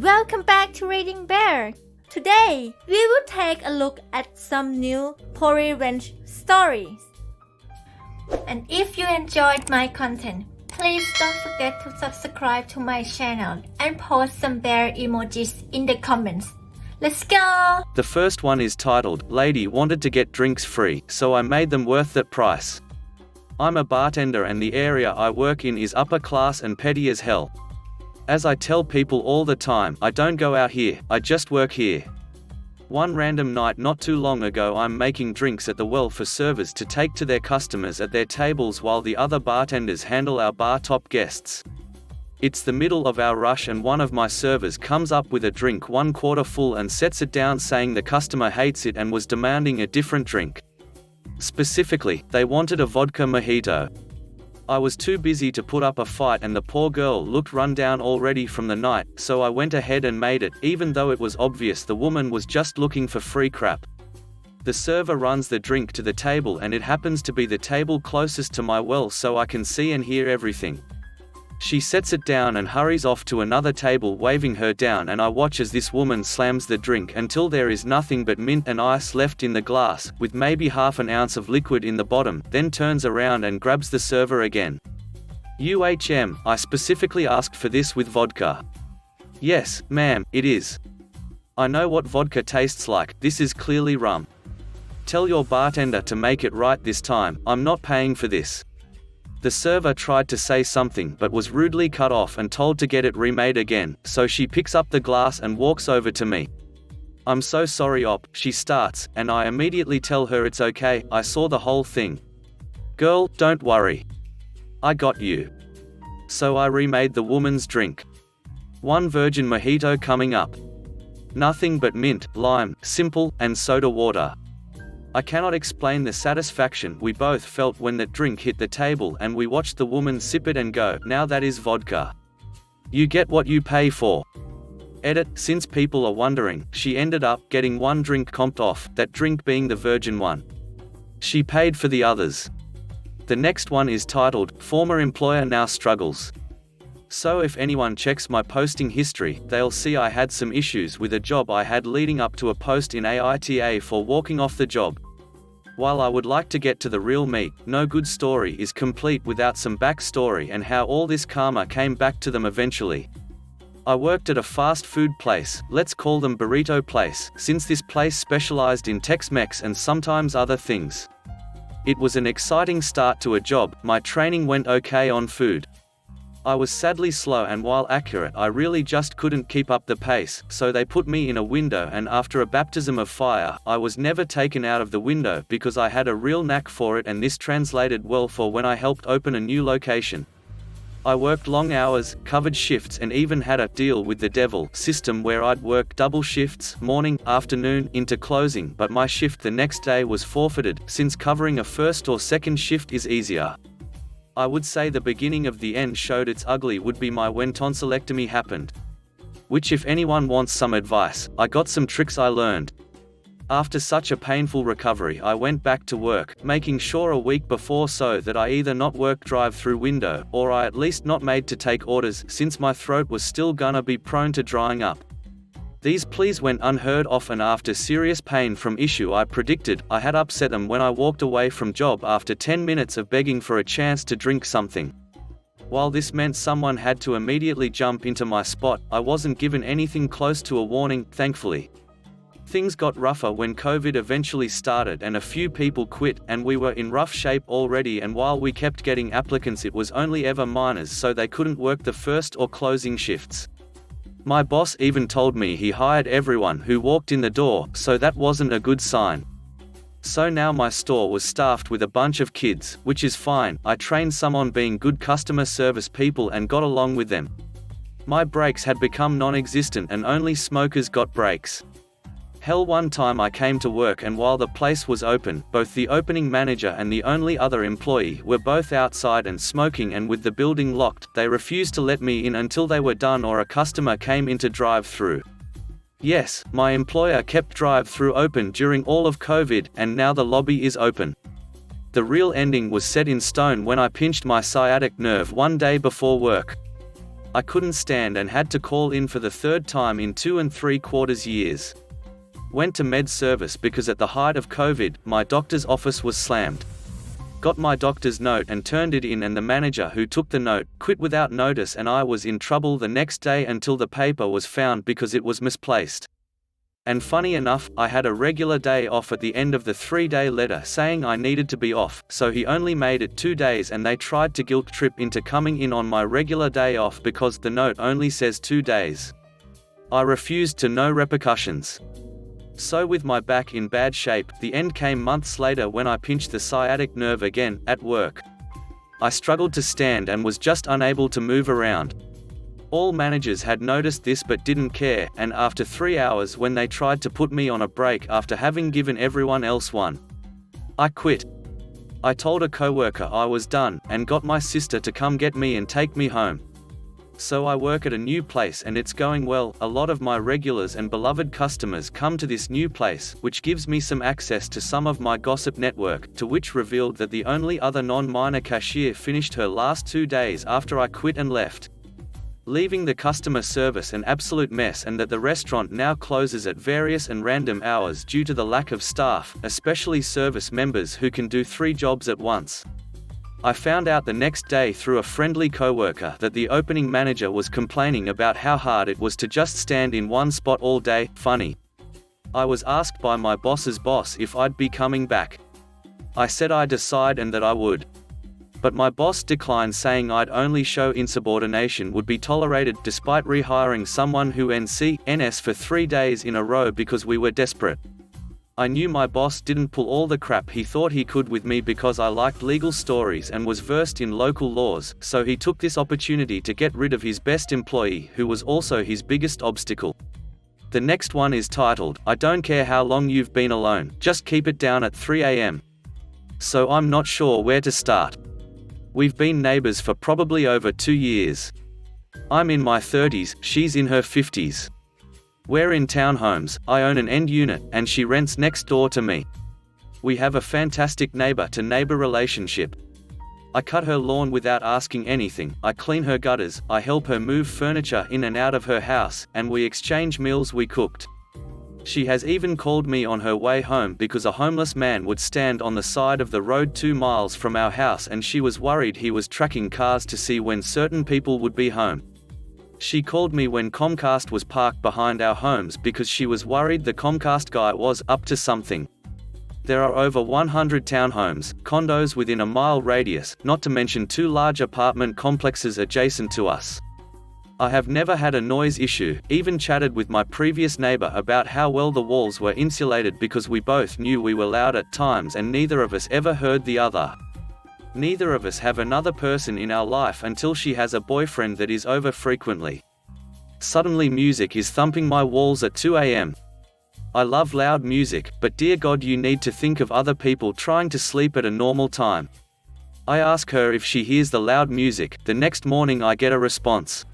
Welcome back to ReadingBear. Today, we will take a look at some new revenge stories. And if you enjoyed my content, please don't forget to subscribe to my channel and post some bear emojis in the comments. Let's go! The first one is titled, Lady wanted to get drinks free, so I made them worth that price. I'm a bartender and the area I work in is upper class and petty as hell. As I tell people all the time, I don't go out here, I just work here. One random night not too long ago, I'm making drinks at the well for servers to take to their customers at their tables while the other bartenders handle our bar top guests. It's the middle of our rush and one of my servers comes up with a drink 1/4 full and sets it down saying the customer hates it and was demanding a different drink. Specifically, they wanted a vodka mojito. I was too busy to put up a fight and the poor girl looked run down already from the night, so I went ahead and made it, even though it was obvious the woman was just looking for free crap. The server runs the drink to the table and it happens to be the table closest to my well so I can see and hear everything. She sets it down and hurries off to another table waving her down, and I watch as this woman slams the drink until there is nothing but mint and ice left in the glass, with maybe half an ounce of liquid in the bottom, then turns around and grabs the server again. I specifically asked for this with vodka. Yes, ma'am, it is. I know what vodka tastes like, this is clearly rum. Tell your bartender to make it right this time, I'm not paying for this. The server tried to say something but was rudely cut off and told to get it remade again, so she picks up the glass and walks over to me. I'm so sorry op, she starts, and I immediately tell her it's okay, I saw the whole thing. Girl, don't worry. I got you. So I remade the woman's drink. One virgin mojito coming up. Nothing but mint, lime, simple, and soda water. I cannot explain the satisfaction we both felt when that drink hit the table and we watched the woman sip it and go, now that is vodka. You get what you pay for. Edit, since people are wondering, she ended up getting one drink comped off, that drink being the virgin one. She paid for the others. The next one is titled, Former Employer Now Struggles. So if anyone checks my posting history, they'll see I had some issues with a job I had leading up to a post in AITA for walking off the job. While I would like to get to the real meat, no good story is complete without some backstory and how all this karma came back to them eventually. I worked at a fast food place, let's call them burrito place, since this place specialized in Tex-Mex and sometimes other things. It was an exciting start to a job, my training went okay on food. I was sadly slow and while accurate I really just couldn't keep up the pace, so they put me in a window and after a baptism of fire, I was never taken out of the window because I had a real knack for it, and this translated well for when I helped open a new location. I worked long hours, covered shifts and even had a deal with the devil system where I'd work double shifts, morning, afternoon, into closing, but my shift the next day was forfeited, since covering a first or second shift is easier. I would say the beginning of the end showed its ugly would be when tonsillectomy happened. Which if anyone wants some advice, I got some tricks I learned. After such a painful recovery I went back to work, making sure a week before so that I either not work drive-through window, or I at least not made to take orders since my throat was still gonna be prone to drying up. These pleas went unheard of and after serious pain from issue I predicted, I had upset them when I walked away from job after 10 minutes of begging for a chance to drink something. While this meant someone had to immediately jump into my spot, I wasn't given anything close to a warning, thankfully. Things got rougher when COVID eventually started and a few people quit, and we were in rough shape already, and while we kept getting applicants it was only ever minors so they couldn't work the first or closing shifts. My boss even told me he hired everyone who walked in the door, so that wasn't a good sign. So now my store was staffed with a bunch of kids, which is fine, I trained some on being good customer service people and got along with them. My breaks had become non-existent and only smokers got breaks. Hell, one time I came to work and while the place was open, both the opening manager and the only other employee were both outside and smoking, and with the building locked, they refused to let me in until they were done or a customer came in to drive-through. Yes, my employer kept drive-through open during all of COVID, and now the lobby is open. The real ending was set in stone when I pinched my sciatic nerve one day before work. I couldn't stand and had to call in for the third time in 2 3/4 years. Went to med service because at the height of COVID, my doctor's office was slammed. Got my doctor's note and turned it in, and the manager who took the note quit without notice, and I was in trouble the next day until the paper was found because it was misplaced. And funny enough, I had a regular day off at the end of the 3-day letter saying I needed to be off, so he only made it 2 days, and they tried to guilt trip into coming in on my regular day off because the note only says 2 days. I refused to, no repercussions. So with my back in bad shape, the end came months later when I pinched the sciatic nerve again, at work. I struggled to stand and was just unable to move around. All managers had noticed this but didn't care, and after 3 hours when they tried to put me on a break after having given everyone else one, I quit. I told a coworker I was done, and got my sister to come get me and take me home. So I work at a new place and it's going well. A lot of my regulars and beloved customers come to this new place, which gives me some access to some of my gossip network, to which revealed that the only other non-minor cashier finished her last 2 days after I quit and left, leaving the customer service an absolute mess, and that the restaurant now closes at various and random hours due to the lack of staff, especially service members who can do 3 jobs at once. I found out the next day through a friendly coworker that the opening manager was complaining about how hard it was to just stand in one spot all day. Funny. I was asked by my boss's boss if I'd be coming back. I said I'd decide and that I would. But my boss declined, saying I'd only show insubordination would be tolerated, despite rehiring someone who NS for 3 days in a row because we were desperate. I knew my boss didn't pull all the crap he thought he could with me because I liked legal stories and was versed in local laws, so he took this opportunity to get rid of his best employee, who was also his biggest obstacle. The next one is titled, "I don't care how long you've been alone, just keep it down at 3 a.m. So I'm not sure where to start. We've been neighbors for probably over 2 years. I'm in my 30s, she's in her 50s. We're in townhomes, I own an end unit, and she rents next door to me. We have a fantastic neighbor-to-neighbor relationship. I cut her lawn without asking anything, I clean her gutters, I help her move furniture in and out of her house, and we exchange meals we cooked. She has even called me on her way home because a homeless man would stand on the side of the road 2 miles from our house, and she was worried he was tracking cars to see when certain people would be home. She called me when Comcast was parked behind our homes because she was worried the Comcast guy was up to something. There are over 100 townhomes, condos within a mile radius, not to mention 2 large apartment complexes adjacent to us. I have never had a noise issue, even chatted with my previous neighbor about how well the walls were insulated because we both knew we were loud at times and neither of us ever heard the other. Neither of us have another person in our life until she has a boyfriend that is over frequently. Suddenly music is thumping my walls at 2 a.m. I love loud music, but dear God, you need to think of other people trying to sleep at a normal time. I ask her if she hears the loud music. The next morning I get a response.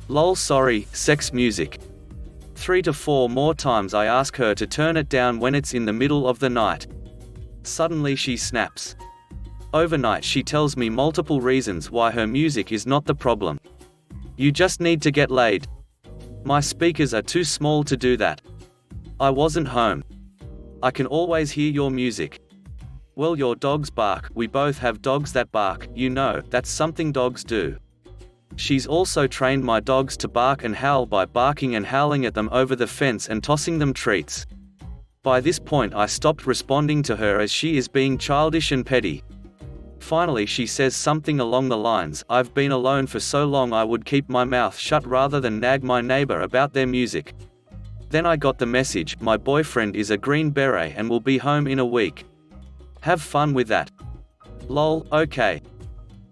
Lol, sorry, sex music. 3 to 4 more times I ask her to turn it down when it's in the middle of the night. Suddenly she snaps. Overnight she tells me multiple reasons why her music is not the problem. You just need to get laid. My speakers are too small to do that. I wasn't home. I can always hear your music. Well, your dogs bark. We both have dogs that bark, you know, that's something dogs do. She's also trained my dogs to bark and howl by barking and howling at them over the fence and tossing them treats. By this point I stopped responding to her as she is being childish and petty. Finally she says something along the lines, "I've been alone for so long I would keep my mouth shut rather than nag my neighbor about their music." Then I got the message, my boyfriend is a Green Beret and will be home in a week. Have fun with that. Lol, okay.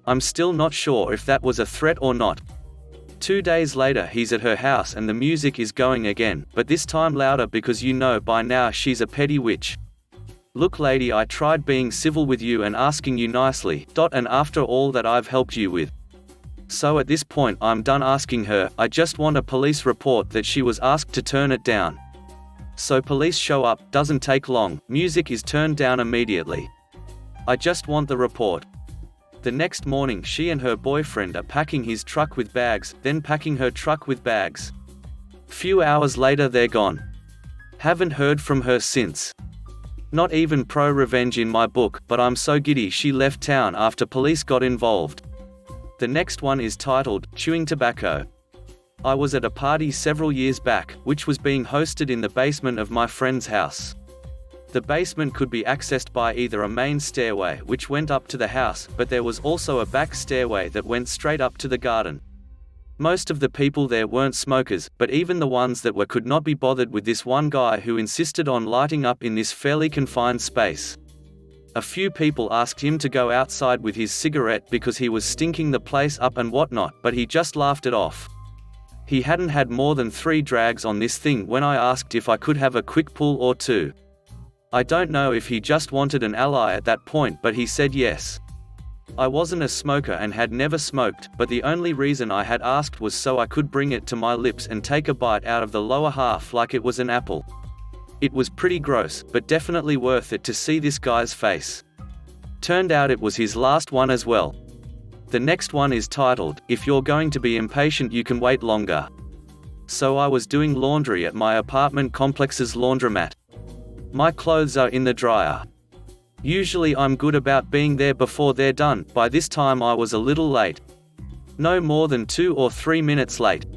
I'm still not sure if that was a threat or not. 2 days later he's at her house and the music is going again, but this time louder because you know by now she's a petty witch. Look lady, I tried being civil with you and asking you nicely, and after all that I've helped you with. So at this point I'm done asking her, I just want a police report that she was asked to turn it down. So police show up, doesn't take long, music is turned down immediately. I just want the report. The next morning she and her boyfriend are packing his truck with bags, then packing her truck with bags. Few hours later they're gone. Haven't heard from her since. Not even pro-revenge in my book, but I'm so giddy she left town after police got involved. The next one is titled, Chewing Tobacco. I was at a party several years back, which was being hosted in the basement of my friend's house. The basement could be accessed by either a main stairway which went up to the house, but there was also a back stairway that went straight up to the garden. Most of the people there weren't smokers, but even the ones that were could not be bothered with this one guy who insisted on lighting up in this fairly confined space. A few people asked him to go outside with his cigarette because he was stinking the place up and whatnot, but he just laughed it off. He hadn't had more than 3 drags on this thing when I asked if I could have a quick pull or 2. I don't know if he just wanted an ally at that point, but he said yes. I wasn't a smoker and had never smoked, but the only reason I had asked was so I could bring it to my lips and take a bite out of the lower half like it was an apple. It was pretty gross, but definitely worth it to see this guy's face. Turned out it was his last one as well. The next one is titled, If You're Going to Be Impatient You Can Wait Longer. So I was doing laundry at my apartment complex's laundromat. My clothes are in the dryer. Usually I'm good about being there before they're done. By this time I was a little late. No more than 2 or 3 minutes late.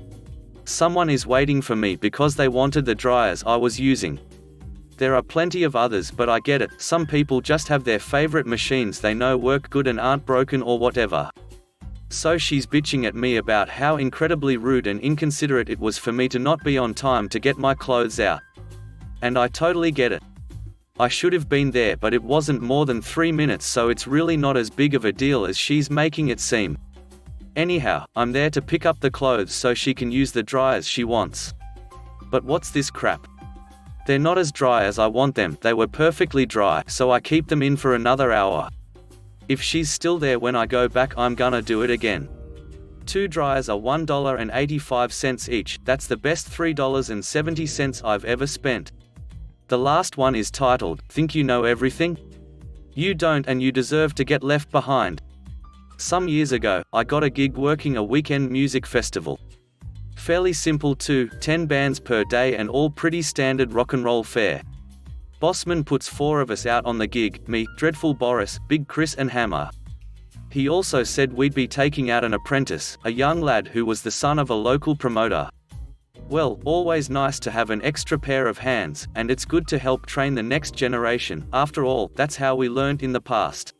Someone is waiting for me because they wanted the dryers I was using. There are plenty of others, but I get it, some people just have their favorite machines they know work good and aren't broken or whatever. So she's bitching at me about how incredibly rude and inconsiderate it was for me to not be on time to get my clothes out. And I totally get it. I should have been there, but it wasn't more than 3 minutes, so it's really not as big of a deal as she's making it seem. Anyhow, I'm there to pick up the clothes so she can use the dryers she wants. But what's this crap? They're not as dry as I want them. They were perfectly dry, so I keep them in for another hour. If she's still there when I go back, I'm gonna do it again. 2 dryers are $1.85 each. That's the best $3.70 I've ever spent. The last one is titled, Think You Know Everything? You don't, and you deserve to get left behind. Some years ago, I got a gig working a weekend music festival. Fairly simple too, 10 bands per day and all pretty standard rock and roll fare. Bossman puts 4 of us out on the gig, me, Dreadful Boris, Big Chris and Hammer. He also said we'd be taking out an apprentice, a young lad who was the son of a local promoter. Well, always nice to have an extra pair of hands, and it's good to help train the next generation. After all, that's how we learned in the past.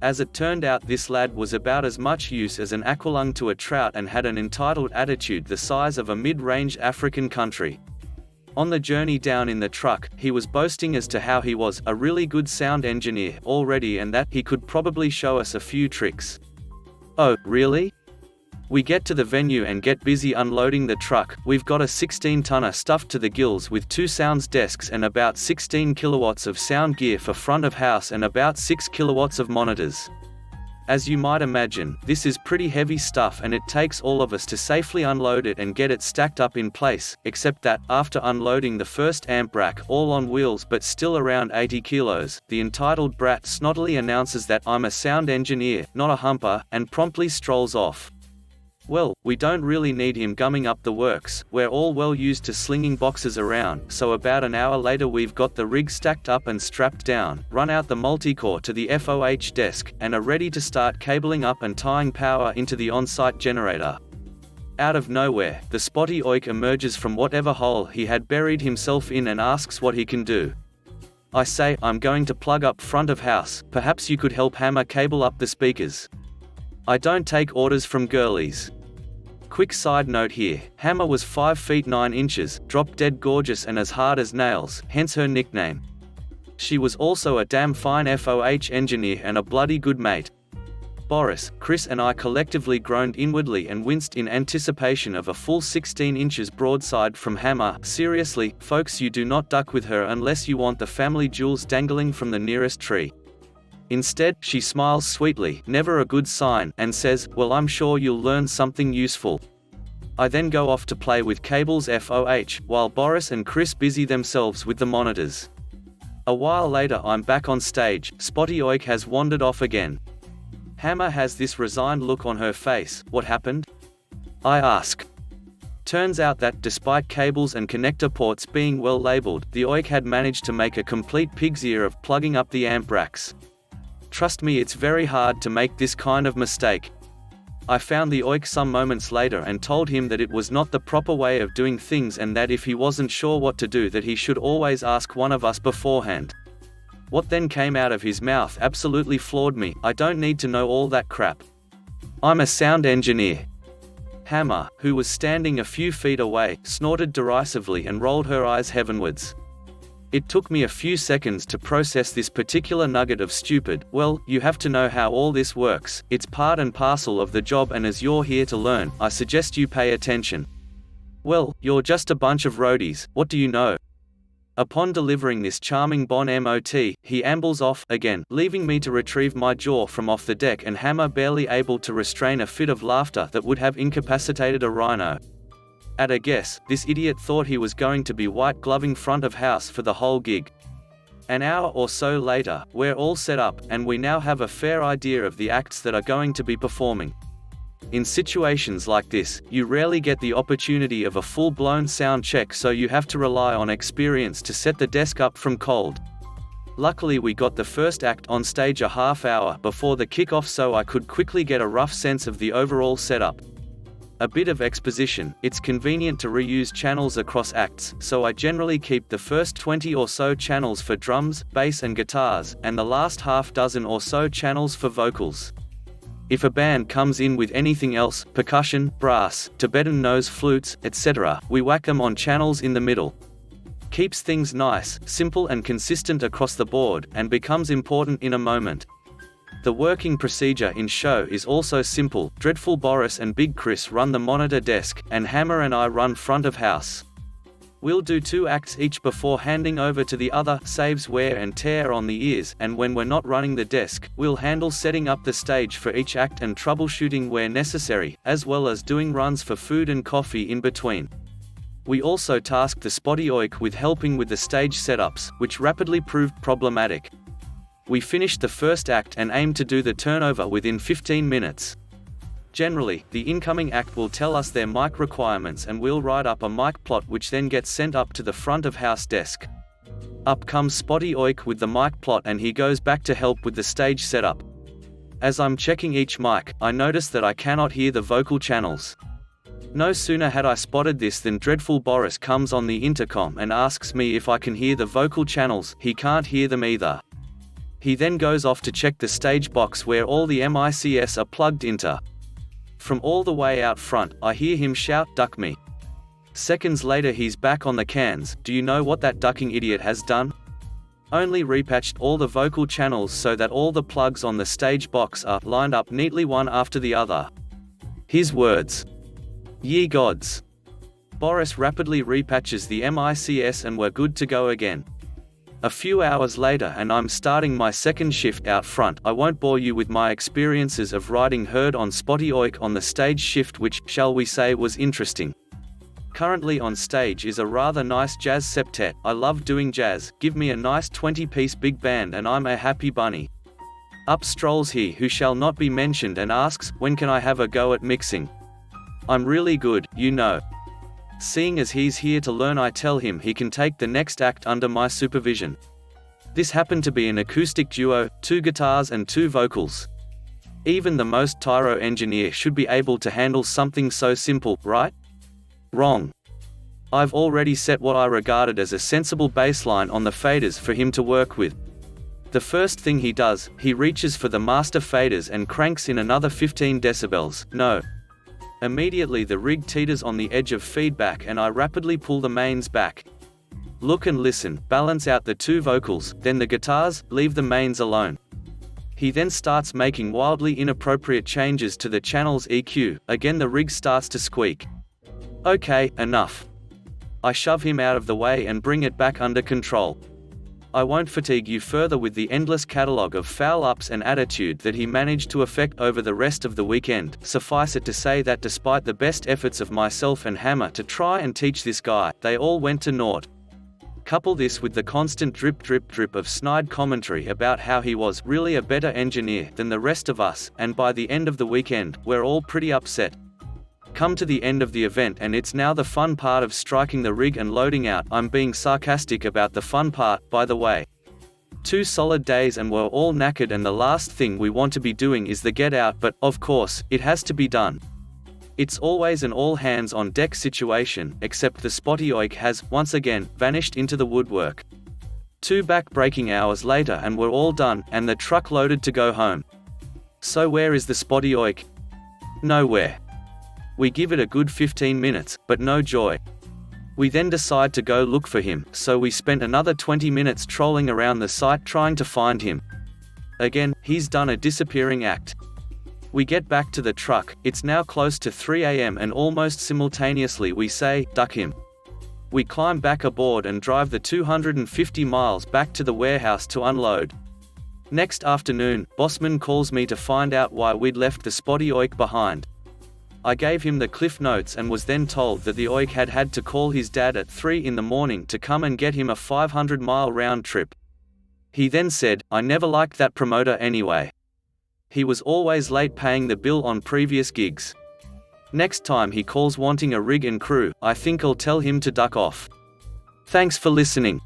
As it turned out, this lad was about as much use as an aqualung to a trout and had an entitled attitude the size of a mid-range African country. On the journey down in the truck, he was boasting as to how he was a really good sound engineer already and that he could probably show us a few tricks. Oh, really? We get to the venue and get busy unloading the truck. We've got a 16-tonner stuffed to the gills with 2 sounds desks and about 16 kilowatts of sound gear for front of house and about 6 kilowatts of monitors. As you might imagine, this is pretty heavy stuff and it takes all of us to safely unload it and get it stacked up in place, except that, after unloading the first amp rack, all on wheels but still around 80 kilos, the entitled brat snottily announces that I'm a sound engineer, not a humper, and promptly strolls off. Well, we don't really need him gumming up the works, we're all well used to slinging boxes around, so about an hour later we've got the rig stacked up and strapped down, run out the multicore to the FOH desk, and are ready to start cabling up and tying power into the on-site generator. Out of nowhere, the spotty oik emerges from whatever hole he had buried himself in and asks what he can do. I say, I'm going to plug up front of house, perhaps you could help hammer cable up the speakers. I don't take orders from girlies. Quick side note here, Hammer was 5 feet 9 inches, drop dead gorgeous and as hard as nails, hence her nickname. She was also a damn fine FOH engineer and a bloody good mate. Boris, Chris and I collectively groaned inwardly and winced in anticipation of a full 16 inches broadside from Hammer. Seriously, folks, you do not duck with her unless you want the family jewels dangling from the nearest tree. Instead, she smiles sweetly, never a good sign, and says, well, I'm sure you'll learn something useful. I then go off to play with cables FOH, while Boris and Chris busy themselves with the monitors. A while later I'm back on stage, Spotty Oik has wandered off again. Hammer has this resigned look on her face. What happened? I ask. Turns out that, despite cables and connector ports being well labeled, the OIC had managed to make a complete pig's ear of plugging up the amp racks. Trust me, it's very hard to make this kind of mistake. I found the OIC some moments later and told him that it was not the proper way of doing things and that if he wasn't sure what to do that he should always ask one of us beforehand. What then came out of his mouth absolutely floored me. I don't need to know all that crap. I'm a sound engineer. Hammer, who was standing a few feet away, snorted derisively and rolled her eyes heavenwards. It took me a few seconds to process this particular nugget of stupid. Well, you have to know how all this works. It's part and parcel of the job, and as you're here to learn, I suggest you pay attention. Well, you're just a bunch of roadies, what do you know? Upon delivering this charming bon mot, he ambles off again, leaving me to retrieve my jaw from off the deck and Hammer barely able to restrain a fit of laughter that would have incapacitated a rhino. At a guess, this idiot thought he was going to be white gloving front of house for the whole gig. An hour or so later, we're all set up, and we now have a fair idea of the acts that are going to be performing. In situations like this, you rarely get the opportunity of a full-blown sound check, so you have to rely on experience to set the desk up from cold. Luckily we got the first act on stage a half hour before the kick-off, so I could quickly get a rough sense of the overall setup. A bit of exposition. It's convenient to reuse channels across acts, so I generally keep the first 20 or so channels for drums, bass and guitars, and the last half dozen or so channels for vocals. If a band comes in with anything else, percussion, brass, Tibetan nose flutes, etc., we whack them on channels in the middle. Keeps things nice, simple and consistent across the board, and becomes important in a moment. The working procedure in show is also simple. Dreadful Boris and Big Chris run the monitor desk, and Hammer and I run front of house. We'll do 2 acts each before handing over to the other, saves wear and tear on the ears, and when we're not running the desk, we'll handle setting up the stage for each act and troubleshooting where necessary, as well as doing runs for food and coffee in between. We also tasked the spotty OIC with helping with the stage setups, which rapidly proved problematic. We finished the first act and aimed to do the turnover within 15 minutes. Generally, the incoming act will tell us their mic requirements and we'll write up a mic plot which then gets sent up to the front of house desk. Up comes Spotty OIC with the mic plot and he goes back to help with the stage setup. As I'm checking each mic, I notice that I cannot hear the vocal channels. No sooner had I spotted this than Dreadful Boris comes on the intercom and asks me if I can hear the vocal channels. He can't hear them either. He then goes off to check the stage box where all the MICs are plugged into. From all the way out front, I hear him shout, "Duck me." Seconds later he's back on the cans. Do you know what that ducking idiot has done? Only repatched all the vocal channels so that all the plugs on the stage box are lined up neatly one after the other. His words. Ye gods. Boris rapidly repatches the MICs and we're good to go again. A few hours later and I'm starting my second shift out front. I won't bore you with my experiences of riding herd on Spotty OIC on the stage shift, which, shall we say, was interesting. Currently on stage is a rather nice jazz septet. I love doing jazz. Give me a nice 20-piece big band and I'm a happy bunny. Up strolls he who shall not be mentioned and asks, when can I have a go at mixing? I'm really good, you know. Seeing as he's here to learn, I tell him he can take the next act under my supervision. This happened to be an acoustic duo, 2 guitars and 2 vocals. Even the most tyro engineer should be able to handle something so simple, right? Wrong. I've already set what I regarded as a sensible baseline on the faders for him to work with. The first thing he does, he reaches for the master faders and cranks in another 15 decibels. No. Immediately the rig teeters on the edge of feedback and I rapidly pull the mains back. Look and listen, balance out the 2 vocals, then the guitars, leave the mains alone. He then starts making wildly inappropriate changes to the channel's EQ. Again the rig starts to squeak. Okay, enough. I shove him out of the way and bring it back under control. I won't fatigue you further with the endless catalogue of foul-ups and attitude that he managed to effect over the rest of the weekend. Suffice it to say that despite the best efforts of myself and Hammer to try and teach this guy, they all went to naught. Couple this with the constant drip drip drip of snide commentary about how he was really a better engineer than the rest of us, and by the end of the weekend, we're all pretty upset. Come to the end of the event and it's now the fun part of striking the rig and loading out. I'm being sarcastic about the fun part, by the way. 2 solid days and we're all knackered, and the last thing we want to be doing is the get out, but, of course, it has to be done. It's always an all-hands-on-deck situation, except the spotty oik has, once again, vanished into the woodwork. 2 back-breaking hours later and we're all done, and the truck loaded to go home. So where is the spotty oik? Nowhere. We give it a good 15 minutes, but no joy. We then decide to go look for him, so we spent another 20 minutes trolling around the site trying to find him. Again, he's done a disappearing act. We get back to the truck, it's now close to 3 AM, and almost simultaneously we say, "Duck him." We climb back aboard and drive the 250 miles back to the warehouse to unload. Next afternoon, Bossman calls me to find out why we'd left the spotty oik behind. I gave him the cliff notes and was then told that the oik had had to call his dad at 3 in the morning to come and get him a 500-mile round trip. He then said, "I never liked that promoter anyway. He was always late paying the bill on previous gigs. Next time he calls wanting a rig and crew, I think I'll tell him to duck off." Thanks for listening.